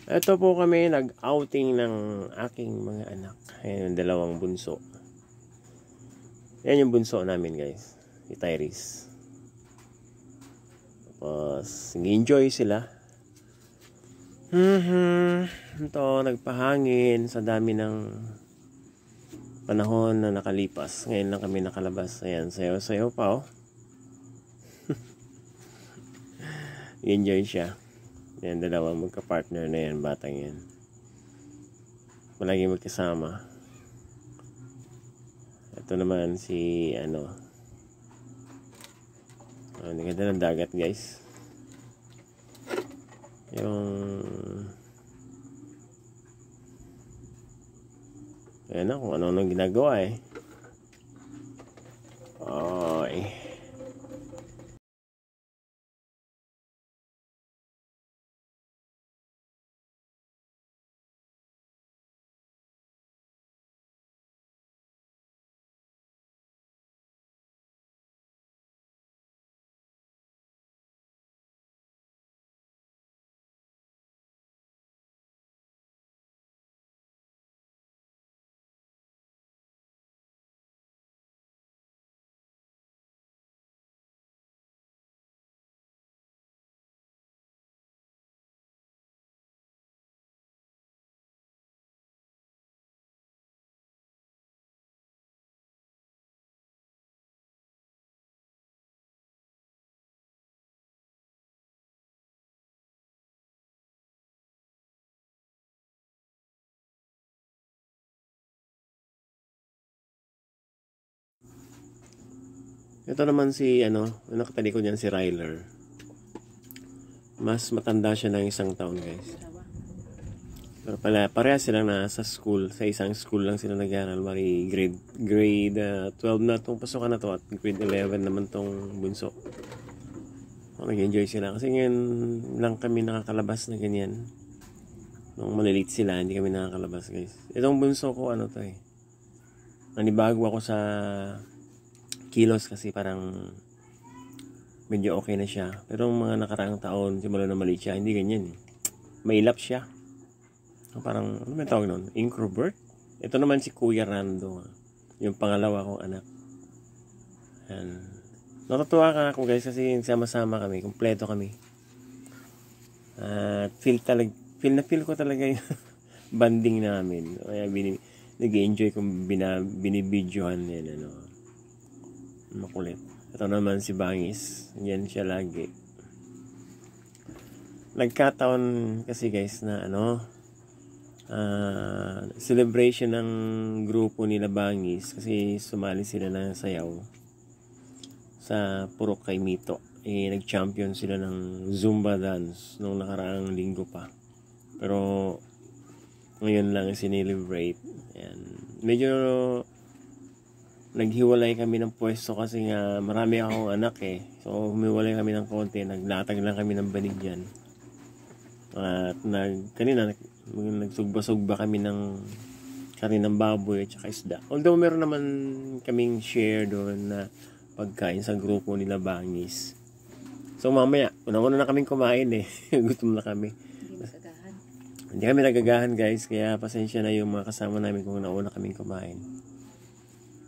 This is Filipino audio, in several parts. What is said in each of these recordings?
Ito po kami nag-outing ng aking mga anak. Ayan yung dalawang bunso. Yan yung bunso namin guys. Si Tyrese. Tapos nag-enjoy sila. Ito nagpahangin sa dami ng panahon na nakalipas. Ngayon lang kami nakalabas. Ayan, sayo-sayo pa oh. Enjoy siya. Yan, dalawang magka-partner na yan, batang yan. Palagi magkasama. Ito naman si ang ganda ng dagat guys. Ayan na, kung ano-ano ginagawa eh. Oy. Ito naman si nakatalikod niyan si Ryler. Mas matanda siya ng 1 taon guys. Pero parehas silang nasa school. Sa isang school lang sila nag-aaral. Mari grade 12 na itong pasukan na to at grade 11 naman tong bunso. Nag-enjoy sila. Kasi ngayon lang kami nakakalabas na ganyan. Nung malilit sila, hindi kami nakakalabas guys. Itong bunso ko nanibago ako sa kilos kasi parang medyo okay na siya. Pero mga nakaraang taon, simula na maliit siya, hindi ganyan eh. Mailap siya. Parang, ano may tawag nun? Introvert? Ito naman si Kuya Rando. Yung pangalawa kong anak. Yan. Natutuwa ka ako guys kasi sama-sama kami. Kompleto kami. At feel ko talaga yung banding namin. Kaya nag-enjoy kung binibidyohan yan. Makulit. Ito naman si Bangis. Yan siya lagi. Nagkataon kasi guys na celebration ng grupo nila Bangis kasi sumali sila ng sayaw sa Purok kay Mito. Nag-champion sila ng Zumba dance nung nakaraang linggo pa. Pero ngayon lang sinelebrate. Ayan. Medyo naghiwalay kami ng pwesto kasi nga marami akong anak eh. So humiwalay kami ng konti, naglatag lang kami ng banig dyan. At kanina nagsugba-sugba kami ng kaninang baboy at saka isda. Although meron naman kaming share doon na pagkain sa grupo nila Bangis. So mamaya, una-una na kaming kumain eh. Gutom na kami. Hindi kami nagagahan guys, kaya pasensya na yung mga kasama namin kung nauna kaming kumain.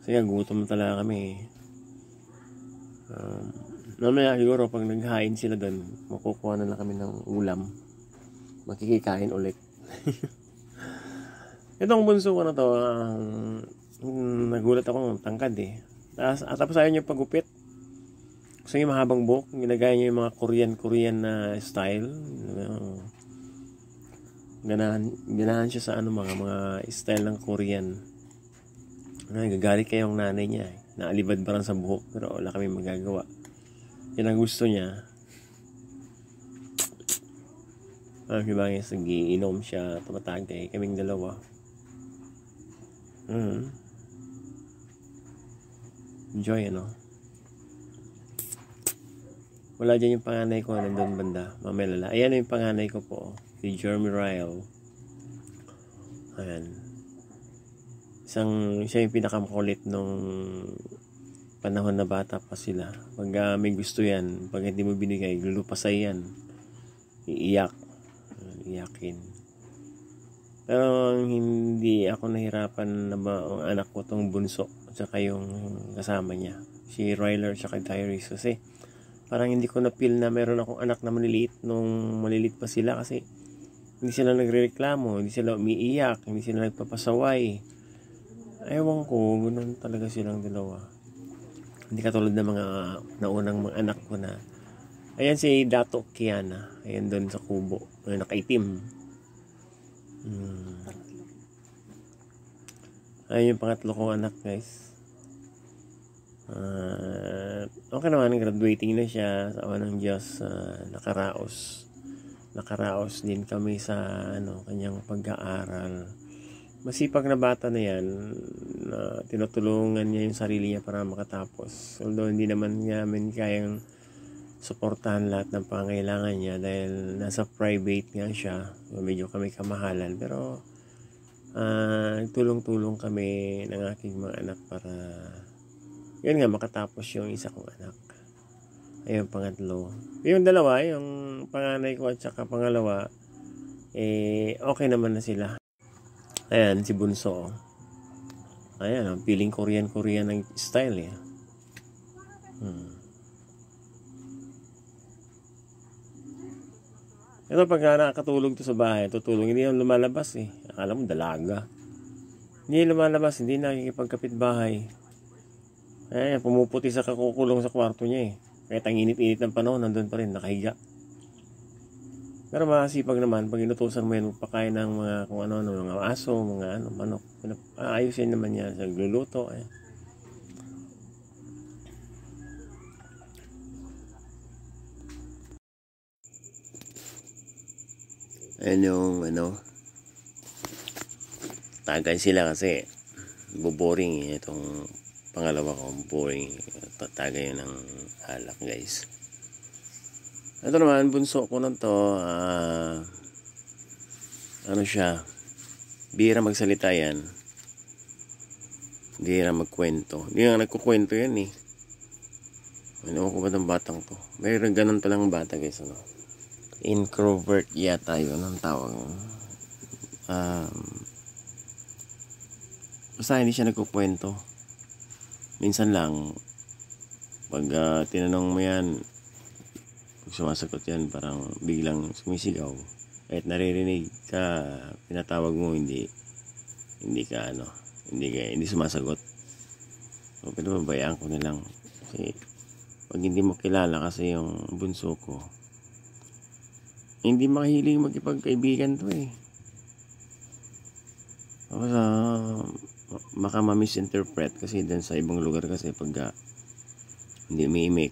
Kasi gutom talaga kami. Mamaya siguro pag naghain sila doon, makukuha na lang kami ng ulam. Makikikain ulit. Itong bunso ko na to, nagulat ako ng tangkad eh. Tapos ayaw niya pagupit. Gusto niya mahabang buhok. Ginagaya niya yung mga Korean na style. Ganahan siya sa mga style ng Korean. Nagagalit kayong nanay niya. Naalibad ba lang sa buhok pero wala kami magagawa. Yan ang gusto niya. Bangis, nag-iinom siya, tumatagay kaming dalawa. Enjoy wala dyan yung panganay ko nandun banda, mamelala. Ayan yung panganay ko po, si Jeremy Ryle. Ayan, siya yung pinakamakulit nung panahon na bata pa sila. Pag may gusto yan, pag hindi mo binigay, lulupasay yan, iiyakin. Pero hindi ako nahirapan na ba ang anak ko tong bunso at saka yung kasama niya, si Ryler at saka Tyrese, kasi parang hindi ko na feel na meron akong anak na maliliit nung maliliit pa sila, kasi hindi sila nagrereklamo, hindi sila umiiyak, hindi sila nagpapasaway. Ewan ko, ganun talaga silang dalawa. Hindi katulad ng mga naunang mga anak ko na, ayan si Dato Kiana, ayan doon sa kubo, nakaitim. Ayun yung pangatlo kong anak, guys. Okay naman, graduating na siya sa awa ng Diyos. Nakaraos din kami sa kanyang pag-aaral. Masipag na bata na yan, na tinutulungan niya yung sarili niya para makatapos. Although hindi naman namin kayang suportahan lahat ng pangailangan niya dahil nasa private nga siya, medyo kami kamahalan, pero tulong-tulong kami ng aking mga anak para yun nga makatapos yung isa kong anak. Ayun, pangatlo. Yung dalawa, yung panganay ko at saka pangalawa, okay naman na sila. Ayan, si bunso. Ayan, feeling Korean ng style eh. Ito pag nakakatulog to sa bahay, tutulog, hindi yan lumalabas eh. Akala mo dalaga. Hindi lumalabas, hindi nakikipagkapit bahay. Ayan, pumuputi sa kakukulong sa kwarto niya eh. Kahit ang init-init ng panahon, nandun pa rin, nakahiga. Pero masipag naman, pag inutusan mo yan, magpakain ng mga kung ano, mga aso, mga manok. Ayusin naman yan sa gluluto eh. Ayan yung tagay sila kasi boring eh. Itong pangalawa ko, boring. Tagay ng alak, guys. Ito naman, bunso ko na to. Siya, bihira magsalita yan. Bihira magkwento. Hindi nga nagkukwento yan eh. Ano ko ba ng batang to? Mayroon ganun palang bata, guys. Introvert yata yun ang tawag. Basta hindi siya nagkukwento. Minsan lang pag tinanong mo yan, pag sumasagot yan, parang biglang sumisigaw. Kahit naririnig ka, pinatawag mo, hindi sumasagot. So pinababayaan ko na lang kasi pag hindi mo kilala, kasi yung bunso ko hindi mahilig magkipagkaibigan to eh. Tapos baka ma-misinterpret kasi din sa ibang lugar, kasi pag hindi umiimik,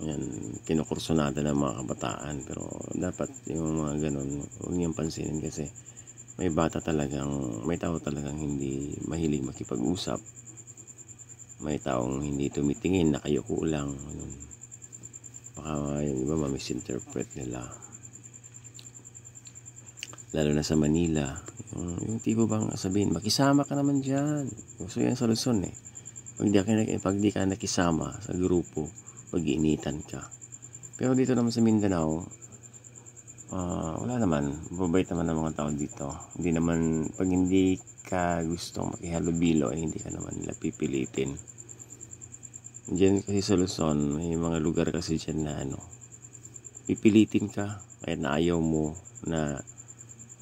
yan, kinukurso natin ng mga kabataan. Pero dapat yung mga ganun, huwag niyang pansinin, kasi may tao talagang hindi mahilig makipag-usap. May taong hindi tumitingin, nakayuko lang. Baka yung iba ma-misinterpret nila. Lalo na sa Manila, yung tipo bang sabihin, makisama ka naman dyan. So yan sa Luzon eh. Pag di ka nakisama sa grupo, pag-iinitan ka. Pero dito naman sa Mindanao, wala naman. Mababait naman ang mga tao dito. Hindi naman, pag hindi ka gustong makihalubilo, hindi ka naman nila pipilitin. Diyan kasi sa Luzon, may mga lugar kasi dyan na pipilitin ka. Kahit na ayaw mo na,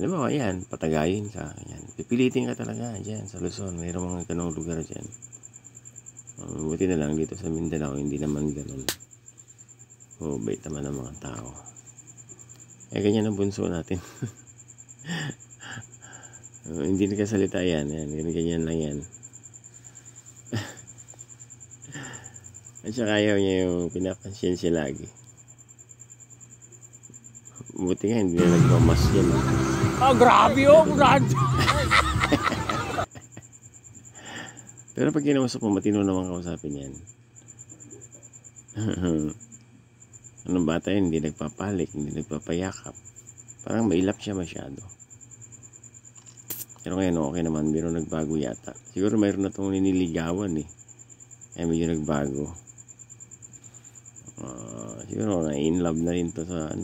yan, patagayin ka. Yan. Pipilitin ka talaga dyan sa Luzon. Mayroong mga ganong lugar dyan. Buti na lang dito sa Mindanao, hindi naman ganon. Mabait naman ang mga tao. Ganyan ang bunso natin. Hindi nagkasalita yan. Ganyan lang yan. At saka ayaw niya yung pinapansin siya lagi. Buti nga, hindi na nagmamas yan. Grabe oh, Brad! Pero pag kinausap mo, matino naman kausapin yan. Anong bata yun, hindi nagpapalik, hindi nagpapayakap. Parang mailap siya masyado. Pero ngayon, okay naman, biro nagbago yata. Siguro mayroon na itong niniligawan eh. Kaya medyo nagbago. Siguro na in love na rin to sa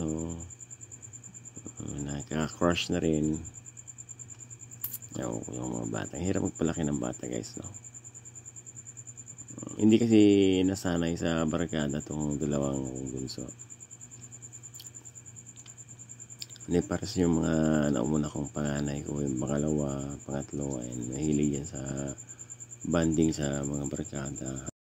nagka-crush na rin. Yung mga bata. Hirap magpalaki ng bata guys, no? Hindi kasi nasanay sa barkada tong dalawang bunso. Hindi para sa yung mga naumuna kong panganay ko, yung pangalawa, pangatlo, and mahilig yan sa banding sa mga barkada.